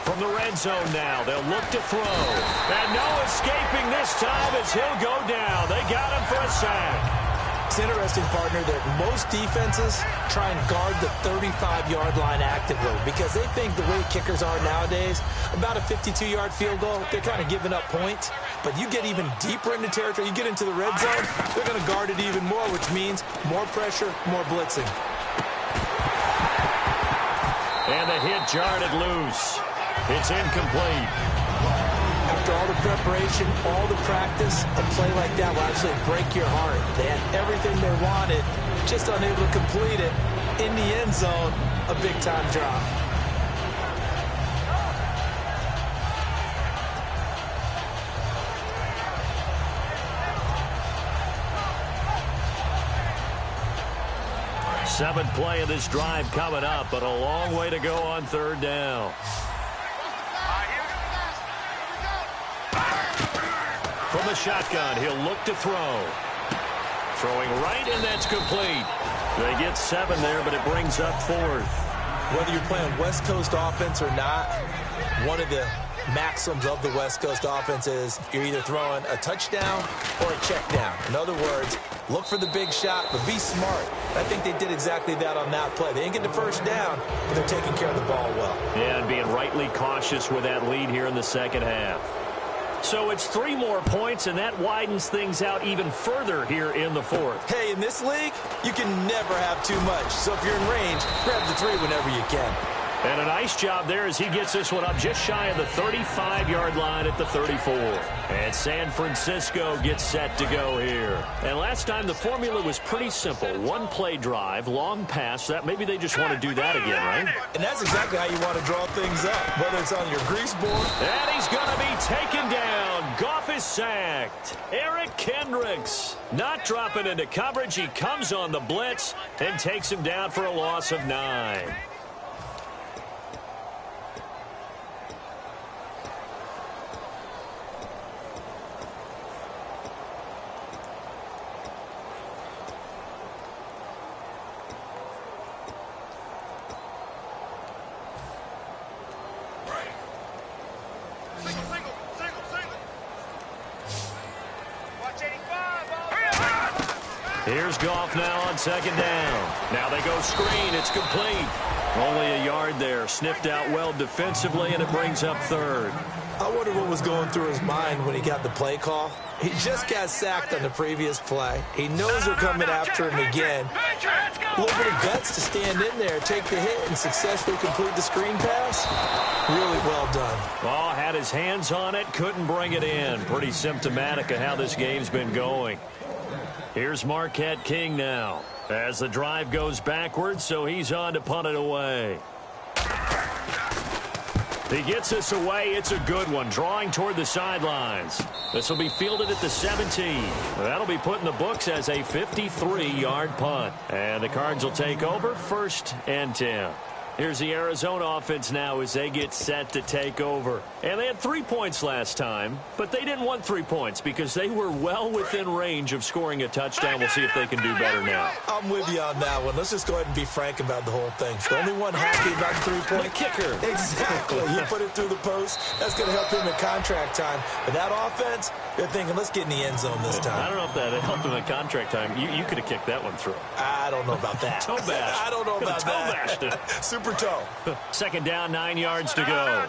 From the red zone now, they'll look to throw. And no escaping this time as he'll go down. They got him for a sack. It's interesting, partner, that most defenses try and guard the 35-yard line actively because they think the way kickers are nowadays, about a 52-yard field goal, they're kind of giving up points. But you get even deeper into territory, you get into the red zone, they're going to guard it even more, which means more pressure, more blitzing. And the hit jarred it loose. It's incomplete. After all the preparation, all the practice, a play like that will actually break your heart. They had everything they wanted, just unable to complete it. In the end zone, a big-time drop. Seventh play of this drive coming up, but a long way to go on 3rd down. From the shotgun, he'll look to throw. Throwing right, and that's complete. They get 7 there, but it brings up 4th. Whether you're playing West Coast offense or not, one of the maxims of the West Coast offense is you're either throwing a touchdown or a check down. In other words, Look for the big shot, but be smart. I think they did exactly that on that play. They didn't get the first down, but they're taking care of the ball well. Yeah, and being rightly cautious with that lead here in the second half. So it's 3 more points, and that widens things out even further here in the fourth. Hey, in this league, you can never have too much. So if you're in range, grab the 3 whenever you can. And a nice job there as he gets this one up just shy of the 35-yard line at the 34. And San Francisco gets set to go here. And last time the formula was pretty simple. 1-play drive, long pass. That maybe they just want to do that again, right? And that's exactly how you want to draw things up, whether it's on your grease board. And he's going to be taken down. Goff is sacked. Eric Kendricks not dropping into coverage. He comes on the blitz and takes him down for a loss of 9. Here's Goff now on second down. Now they go screen. It's complete. Only a yard there. Sniffed out well defensively, and it brings up third. I wonder what was going through his mind when he got the play call. He just got sacked on the previous play. He knows they're coming after him again. A little bit of guts to stand in there, take the hit, and successfully complete the screen pass. Really well done. Oh, had his hands on it, couldn't bring it in. Pretty symptomatic of how this game's been going. Here's Marquette King now as the drive goes backwards, so he's on to punt it away. He gets this away. It's a good one, drawing toward the sidelines. This will be fielded at the 17. That'll be put in the books as a 53-yard punt. And the Cards will take over 1st and 10. Here's the Arizona offense now as they get set to take over. And they had 3 points last time, but they didn't want 3 points because they were well within range of scoring a touchdown. We'll see if they can do better now. I'm with you on that one. Let's just go ahead and be frank about the whole thing. The only one happy about the 3-point kicker. Exactly. You put it through the post. That's going to help him in contract time. But that offense, they're thinking, let's get in the end zone this time. I don't know if that helped him in contract time. You could have kicked that one through. I don't know about that. Toe bash. I don't know about toe that. bashed it. Super toe. Second down, 9 yards to go.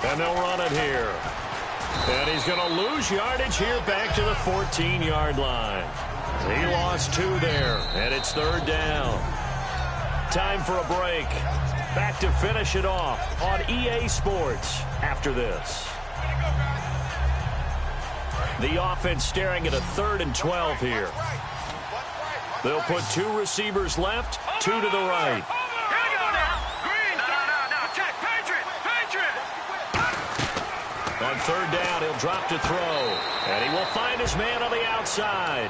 And they'll run it here. And he's going to lose yardage here back to the 14-yard line. He lost 2 there, and it's 3rd down. Time for a break. Back to finish it off on EA Sports after this. The offense staring at a 3rd and 12 here. They'll put 2 receivers left, 2 to the right. On 3rd down, he'll drop to throw. And he will find his man on the outside.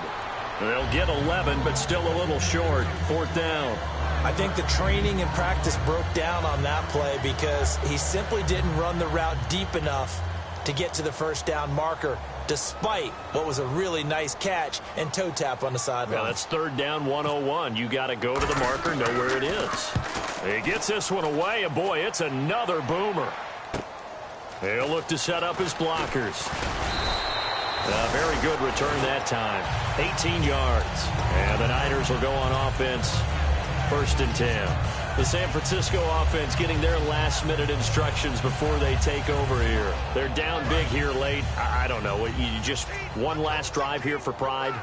They'll get 11, but still a little short. 4th down. I think the training and practice broke down on that play because he simply didn't run the route deep enough to get to the 1st down marker, despite what was a really nice catch and toe tap on the sideline. Now that's 3rd down, 101. You got to go to the marker, know where it is. He gets this one away, and boy, it's another boomer. He'll look to set up his blockers. A very good return that time. 18 yards. And the Niners will go on offense. 1st and 10. The San Francisco offense getting their last-minute instructions before they take over here. They're down big here late. I don't know. You just one last drive here for pride?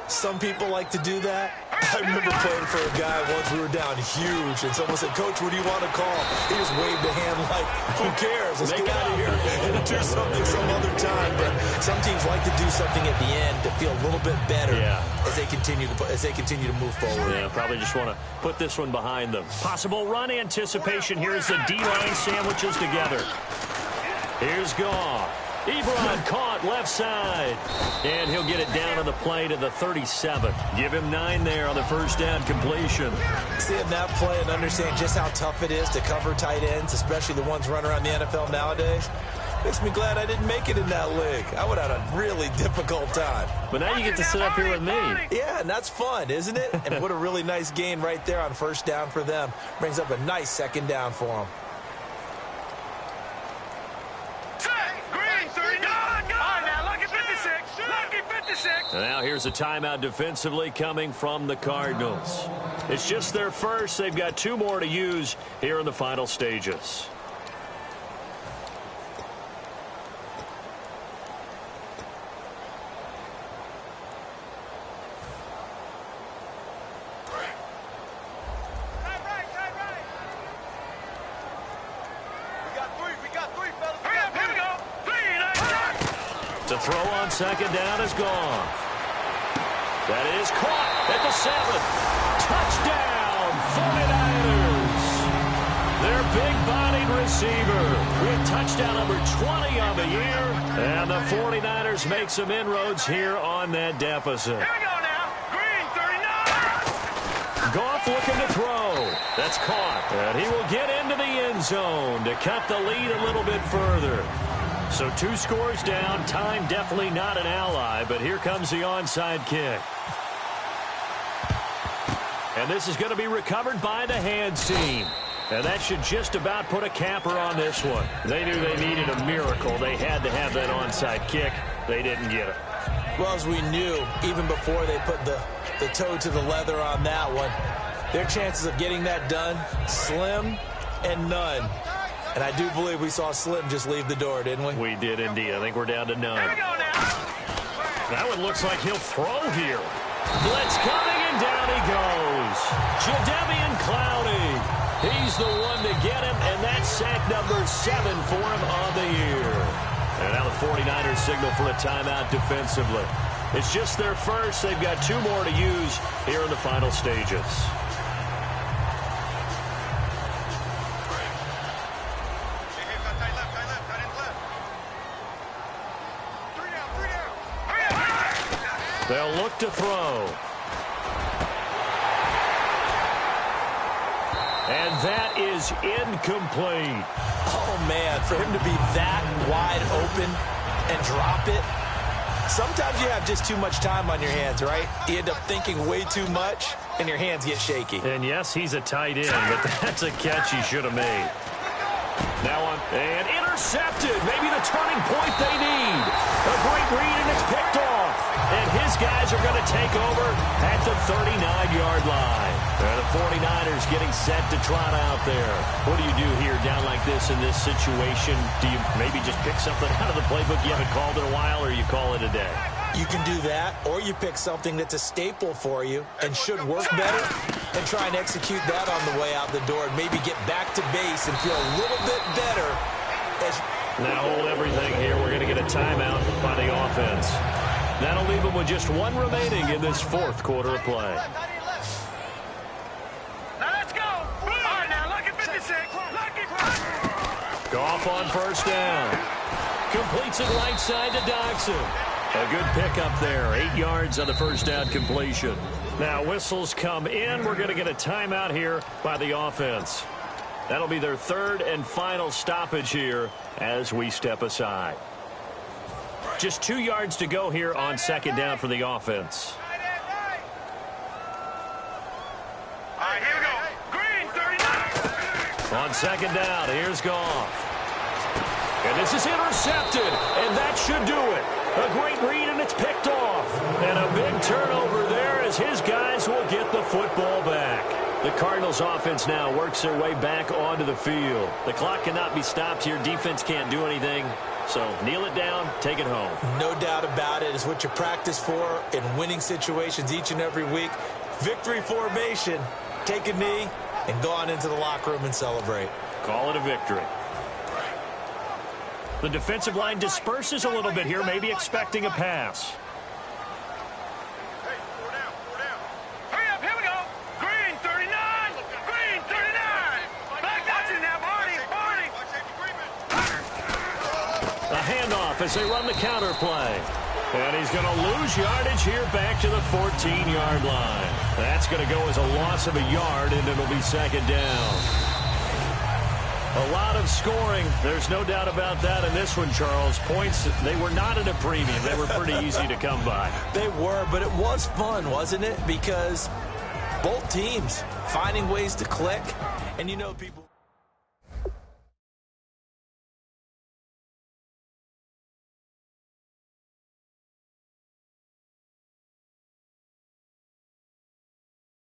Some people like to do that. I remember playing for a guy once. We were down huge, and someone said, "Coach, what do you want to call?" He just waved a hand like, "Who cares? Let's get out of here and do something some other time." But some teams like to do something at the end to feel a little bit better as they continue to move forward. Yeah, probably just want to put this one behind them. Possible run anticipation here as the D-line sandwiches together. Here's Goff. Ebron caught left side. And he'll get it down on the play to the 37. Give him 9 there on the 1st down completion. Seeing that play and understanding just how tough it is to cover tight ends, especially the ones running around the NFL nowadays, makes me glad I didn't make it in that league. I would have had a really difficult time. But now you get to sit up here with me. Yeah, and that's fun, isn't it? And what a really nice gain right there on 1st down for them. Brings up a nice 2nd down for them. And now here's a timeout defensively coming from the Cardinals. It's just their first. They've got 2 more to use here in the final stages. The throw on second down is gone. That is caught at the 7. Touchdown, 49ers. Their big-bodied receiver with touchdown number 20 on the year. And the 49ers make some inroads here on that deficit. Here we go now. Green, 39. Goff looking to throw. That's caught. And he will get into the end zone to cut the lead a little bit further. So 2 scores down. Time definitely not an ally, but here comes the onside kick. And this is going to be recovered by the hands team. And that should just about put a capper on this one. They knew they needed a miracle. They had to have that onside kick. They didn't get it. Well, as we knew, even before they put the toe to the leather on that one, their chances of getting that done, slim and none. And I do believe we saw Slim just leave the door, didn't we? We did indeed. I think we're down to none. Here we go now. That one looks like he'll throw here. Blitz coming, and down he goes. Jadeveon Clowney. He's the one to get him, and that's sack number 7 for him on the year. And now the 49ers signal for a timeout defensively. It's just their first. They've got 2 more to use here in the final stages. They'll look to throw. And that is incomplete. Oh, man, for him to be that wide open and drop it. Sometimes you have just too much time on your hands, right? You end up thinking way too much, and your hands get shaky. And, yes, he's a tight end, but that's a catch he should have made. Now on, and intercepted. Maybe the turning point they need. A great read, and it's picked off. And his guys are going to take over at the 39-yard line. And the 49ers getting set to trot out there. What do you do here down like this in this situation? Do you maybe just pick something out of the playbook you haven't called in a while, or you call it a day? You can do that, or you pick something that's a staple for you and should work better and try and execute that on the way out the door and maybe get back to base and feel a little bit better. Now hold everything here. We're going to get a timeout by the offense. That'll leave them with just 1 remaining in this 4th quarter of play. Now let's go. All right, now look at 56. Look at Goff on first down. Completes it right side to Dodson. A good pickup there. 8 yards on the first down completion. Now whistles come in. We're going to get a timeout here by the offense. That'll be their 3rd and final stoppage here as we step aside. Just 2 yards to go here on second down for the offense. All right, here we go. Green, 39. On second down, here's Goff. And this is intercepted, and that should do it. A great read, and it's picked off. And a big turnover there as his guys will get the football back. The Cardinals offense now works their way back onto the field. The clock cannot be stopped here. Defense can't do anything. So kneel it down, take it home. No doubt about it. It's what you practice for in winning situations each and every week. Victory formation. Take a knee and go on into the locker room and celebrate. Call it a victory. The defensive line disperses a little bit here, maybe expecting a pass. Hurry up, here we go. Green, 39. Green, 39. Back, watch it now, Barney. A handoff as they run the counter play. And he's going to lose yardage here back to the 14-yard line. That's going to go as a loss of a yard, and it'll be second down. A lot of scoring. There's no doubt about that in this one, Charles. Points, they were not at a premium. They were pretty easy to come by. They were, but it was fun, wasn't it? Because both teams finding ways to click, and you know people...